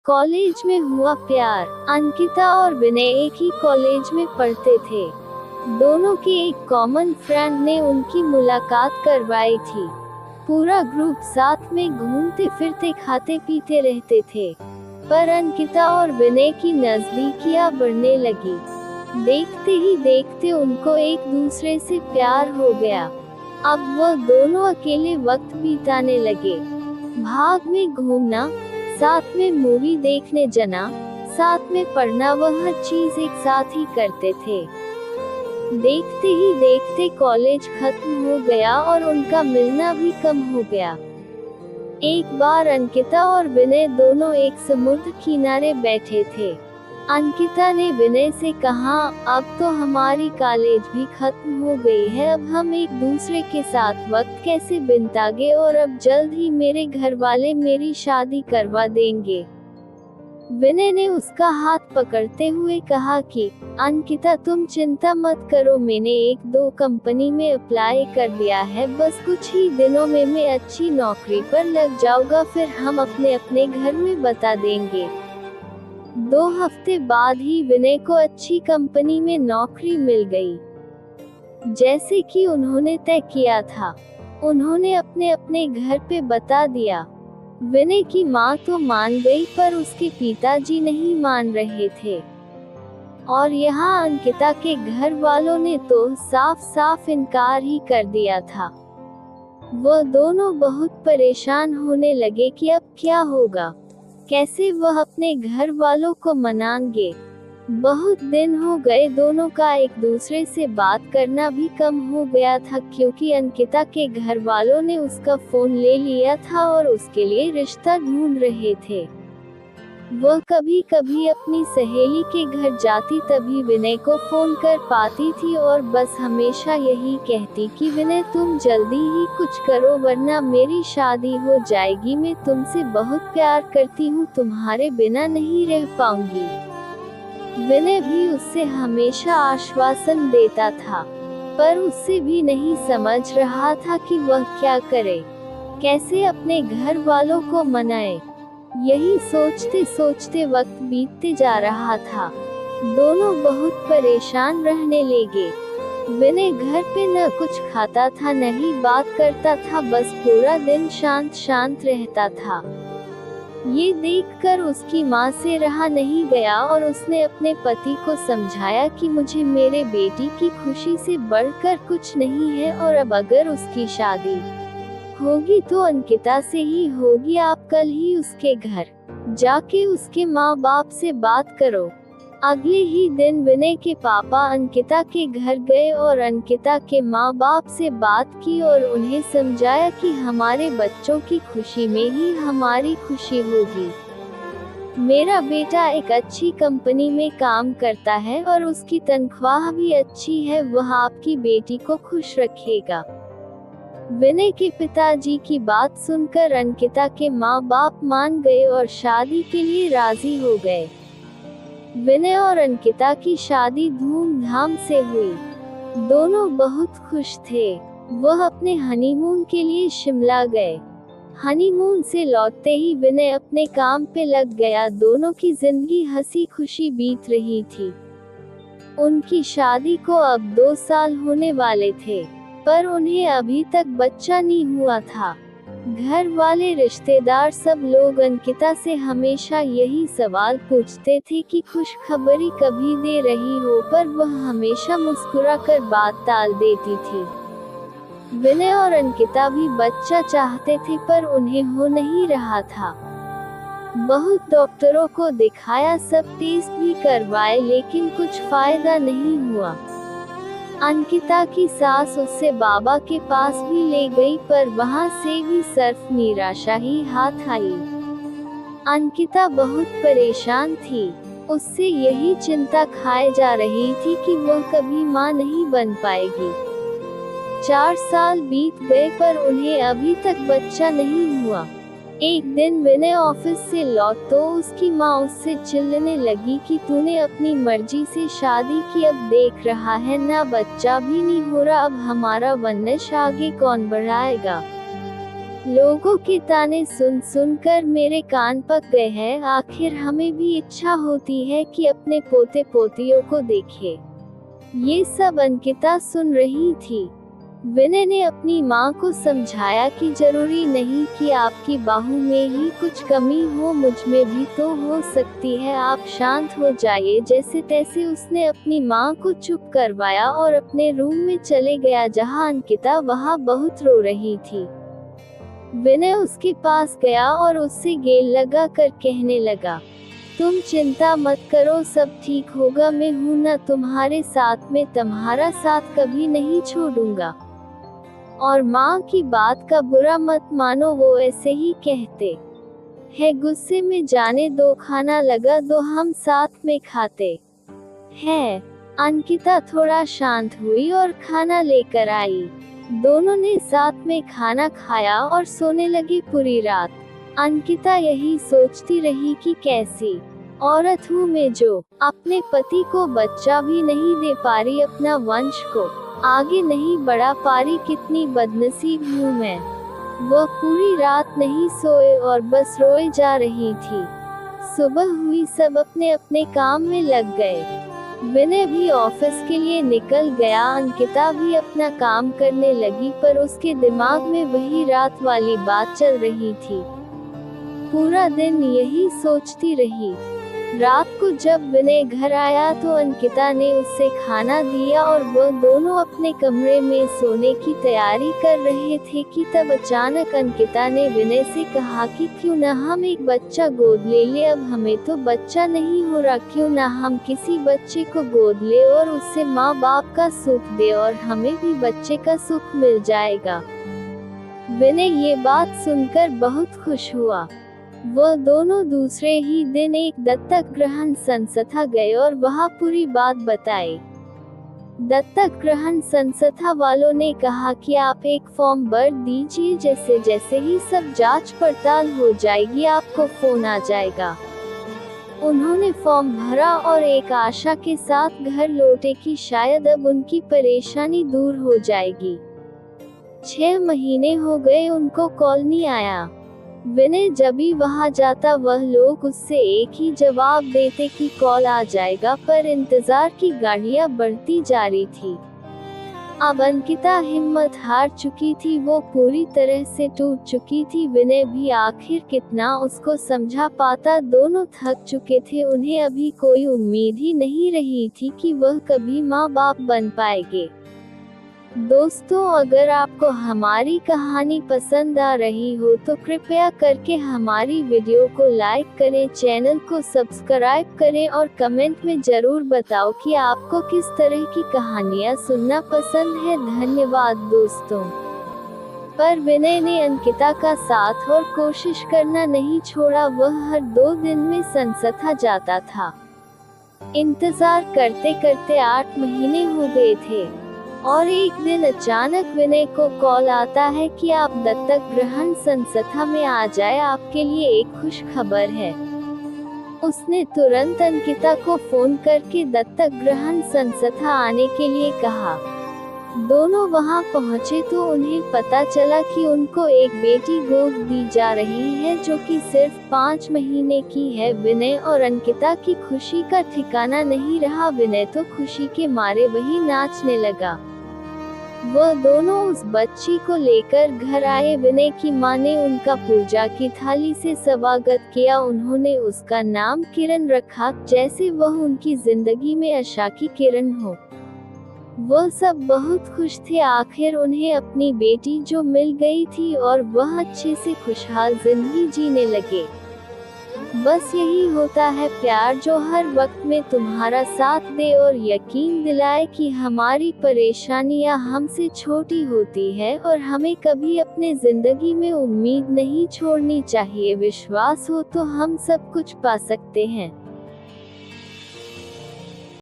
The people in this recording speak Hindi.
कॉलेज में हुआ प्यार। अंकिता और विनय एक ही कॉलेज में पढ़ते थे। दोनों के एक कॉमन फ्रेंड ने उनकी मुलाकात करवाई थी। पूरा ग्रुप साथ में घूमते फिरते खाते पीते रहते थे। पर अंकिता और विनय की नजदीकियां बढ़ने लगी। देखते ही देखते उनको एक दूसरे से प्यार हो गया। अब वह दोनों अकेले वक्त बिताने लगे। भाग में घूमना, साथ में मूवी देखने जाना, साथ में पढ़ना, वह हर चीज एक साथ ही करते थे। देखते ही देखते कॉलेज खत्म हो गया और उनका मिलना भी कम हो गया। एक बार अंकिता और विनय दोनों एक समुद्र किनारे बैठे थे। अंकिता ने विनय से कहा, अब तो हमारी कॉलेज भी खत्म हो गई है, अब हम एक दूसरे के साथ वक्त कैसे बिताएंगे, और अब जल्द ही मेरे घर वाले मेरी शादी करवा देंगे। विनय ने उसका हाथ पकड़ते हुए कहा कि अंकिता, तुम चिंता मत करो, मैंने 1-2 कंपनी में अप्लाई कर दिया है, बस कुछ ही दिनों में मैं अच्छी नौकरी पर लग जाऊंगा, फिर हम अपने अपने घर में बता देंगे। 2 हफ्ते बाद ही विनय को अच्छी कंपनी में नौकरी मिल गई। जैसे कि उन्होंने तय किया था, उन्होंने अपने अपने घर पे बता दिया। विनय की माँ तो मान गई, पर उसके पिताजी नहीं मान रहे थे। और यहाँ अंकिता के घर वालों ने तो साफ साफ इनकार ही कर दिया था। वह दोनों बहुत परेशान होने लगे कि अब क्या होगा, कैसे वह अपने घर वालों को मनाएंगे। बहुत दिन हो गए, दोनों का एक दूसरे से बात करना भी कम हो गया था, क्योंकि अंकिता के घर वालों ने उसका फोन ले लिया था और उसके लिए रिश्ता ढूंढ रहे थे। वह कभी कभी अपनी सहेली के घर जाती, तभी विनय को फोन कर पाती थी और बस हमेशा यही कहती कि विनय, तुम जल्दी ही कुछ करो वरना मेरी शादी हो जाएगी, मैं तुमसे बहुत प्यार करती हूँ, तुम्हारे बिना नहीं रह पाऊंगी। विनय भी उससे हमेशा आश्वासन देता था, पर उससे भी नहीं समझ रहा था कि वह क्या करे, कैसे अपने घर वालों को मनाए। यही सोचते सोचते वक्त बीतते जा रहा था। दोनों बहुत परेशान रहने लगे। विनय घर पे न कुछ खाता था, न ही बात करता था, बस पूरा दिन शांत शांत रहता था। ये देखकर उसकी माँ से रहा नहीं गया और उसने अपने पति को समझाया कि मुझे मेरे बेटी की खुशी से बढ़कर कुछ नहीं है, और अब अगर उसकी शादी होगी तो अंकिता से ही होगी, आप कल ही उसके घर जाके उसके माँ बाप से बात करो। अगले ही दिन विनय के पापा अंकिता के घर गए और अंकिता के माँ बाप से बात की और उन्हें समझाया कि हमारे बच्चों की खुशी में ही हमारी खुशी होगी। मेरा बेटा एक अच्छी कंपनी में काम करता है और उसकी तनख्वाह भी अच्छी है, वह आपकी बेटी को खुश रखेगा। विनय के पिताजी की बात सुनकर अंकिता के माँ बाप मान गए और शादी के लिए राजी हो गए। विनय और अंकिता की शादी धूमधाम से हुई। दोनों बहुत खुश थे। वह अपने हनीमून के लिए शिमला गए। हनीमून से लौटते ही विनय अपने काम पे लग गया। दोनों की जिंदगी हंसी खुशी बीत रही थी। उनकी शादी को अब 2 साल होने वाले थे, पर उन्हें अभी तक बच्चा नहीं हुआ था। घर वाले, रिश्तेदार, सब लोग अंकिता से हमेशा यही सवाल पूछते थे कि खुशखबरी कभी दे रही हो, पर वह हमेशा मुस्कुराकर बात टाल देती थी। विनय और अंकिता भी बच्चा चाहते थे, पर उन्हें हो नहीं रहा था। बहुत डॉक्टरों को दिखाया, सब टेस्ट भी करवाए, लेकिन कुछ फायदा नहीं हुआ। अंकिता की सास उससे बाबा के पास भी ले गई, पर वहां से भी सिर्फ निराशा ही हाथ आई। अंकिता बहुत परेशान थी। उससे यही चिंता खाए जा रही थी कि वह कभी मां नहीं बन पाएगी। 4 साल बीत गए, पर उन्हें अभी तक बच्चा नहीं हुआ। एक दिन विनय ऑफिस से लौट तो उसकी माँ उससे चिल्लाने लगी कि तूने अपनी मर्जी से शादी की, अब देख रहा है ना बच्चा भी नहीं हो रहा, अब हमारा वंश आगे कौन बढ़ाएगा। लोगों के ताने सुन सुनकर मेरे कान पक गए हैं। आखिर हमें भी इच्छा होती है कि अपने पोते पोतियों को देखे। ये सब अंकिता सुन रही थी। विनय ने अपनी माँ को समझाया कि जरूरी नहीं कि आपकी बाहू में ही कुछ कमी हो, मुझ में भी तो हो सकती है, आप शांत हो जाइए। जैसे तैसे उसने अपनी माँ को चुप करवाया और अपने रूम में चले गया जहाँ अंकिता वहाँ बहुत रो रही थी। विनय उसके पास गया और उससे गेल लगा कर कहने लगा, तुम चिंता मत करो, सब ठीक होगा, मैं हूं ना तुम्हारे साथ में, तुम्हारा साथ कभी नहीं छोड़ूंगा। और माँ की बात का बुरा मत मानो, वो ऐसे ही कहते है, गुस्से में जाने दो, खाना लगा दो, हम साथ में खाते हैं। अंकिता थोड़ा शांत हुई और खाना लेकर आई। दोनों ने साथ में खाना खाया और सोने लगी। पूरी रात अंकिता यही सोचती रही कि कैसी औरत हूँ मैं जो अपने पति को बच्चा भी नहीं दे पा रही, अपना वंश को आगे नहीं बढ़ा पा रही, कितनी बदनसीब हूँ मैं। वह पूरी रात नहीं सोए और बस रोए जा रही थी। सुबह हुई, सब अपने अपने काम में लग गए। विनय भी ऑफिस के लिए निकल गया, अंकिता भी अपना काम करने लगी, पर उसके दिमाग में वही रात वाली बात चल रही थी। पूरा दिन यही सोचती रही। रात को जब विनय घर आया तो अंकिता ने उससे खाना दिया और वह दोनों अपने कमरे में सोने की तैयारी कर रहे थे कि तब अचानक अंकिता ने विनय से कहा कि क्यों ना हम एक बच्चा गोद ले ले, अब हमें तो बच्चा नहीं हो रहा, क्यों ना हम किसी बच्चे को गोद ले और उससे माँ बाप का सुख दे और हमें भी बच्चे का सुख मिल जाएगा। विनय ये बात सुनकर बहुत खुश हुआ। वह दोनों दूसरे ही दिन एक दत्तक ग्रहण संस्था गए और वहां पूरी बात बताई। दत्तक ग्रहण संस्था वालों ने कहा कि आप एक फॉर्म भर दीजिए, जैसे जैसे ही सब जांच पड़ताल हो जाएगी आपको फोन आ जाएगा। उन्होंने फॉर्म भरा और एक आशा के साथ घर लौटे कि शायद अब उनकी परेशानी दूर हो जाएगी। 6 महीने हो गए, उनको कॉल नहीं आया। विनय जब भी वहां जाता वह लोग उससे एक ही जवाब देते कि कॉल आ जाएगा, पर इंतजार की गाड़ियां बढ़ती जा रही थी। अब अंकिता हिम्मत हार चुकी थी, वो पूरी तरह से टूट चुकी थी। विनय भी आखिर कितना उसको समझा पाता, दोनों थक चुके थे। उन्हें अभी कोई उम्मीद ही नहीं रही थी कि वह कभी माँ बाप बन पाएंगे। दोस्तों, अगर आपको हमारी कहानी पसंद आ रही हो तो कृपया करके हमारी वीडियो को लाइक करें, चैनल को सब्सक्राइब करें और कमेंट में जरूर बताओ कि आपको किस तरह की कहानियाँ सुनना पसंद है। धन्यवाद दोस्तों। पर विनय ने अंकिता का साथ और कोशिश करना नहीं छोड़ा। वह हर 2 दिन में संस्था जाता था। इंतजार करते करते 8 महीने हो गए थे और एक दिन अचानक विनय को कॉल आता है कि आप दत्तक ग्रहण संस्था में आ जाए, आपके लिए एक खुश खबर है। उसने तुरंत अंकिता को फोन करके दत्तक ग्रहण संस्था आने के लिए कहा। दोनों वहां पहुंचे तो उन्हें पता चला कि उनको एक बेटी गोद दी जा रही है जो कि सिर्फ 5 महीने की है। विनय और अंकिता की खुशी का ठिकाना नहीं रहा। विनय तो खुशी के मारे वही नाचने लगा। वह दोनों उस बच्ची को लेकर घर आए। विनय की मां ने उनका पूजा की थाली से स्वागत किया। उन्होंने उसका नाम किरण रखा, जैसे वह उनकी जिंदगी में आशा की किरण हो। वह सब बहुत खुश थे। आखिर उन्हें अपनी बेटी जो मिल गई थी और वह अच्छे से खुशहाल जिंदगी जीने लगे। बस यही होता है प्यार, जो हर वक्त में तुम्हारा साथ दे और यकीन दिलाए कि हमारी परेशानियां हमसे छोटी होती है और हमें कभी अपने जिंदगी में उम्मीद नहीं छोड़नी चाहिए। विश्वास हो तो हम सब कुछ पा सकते हैं।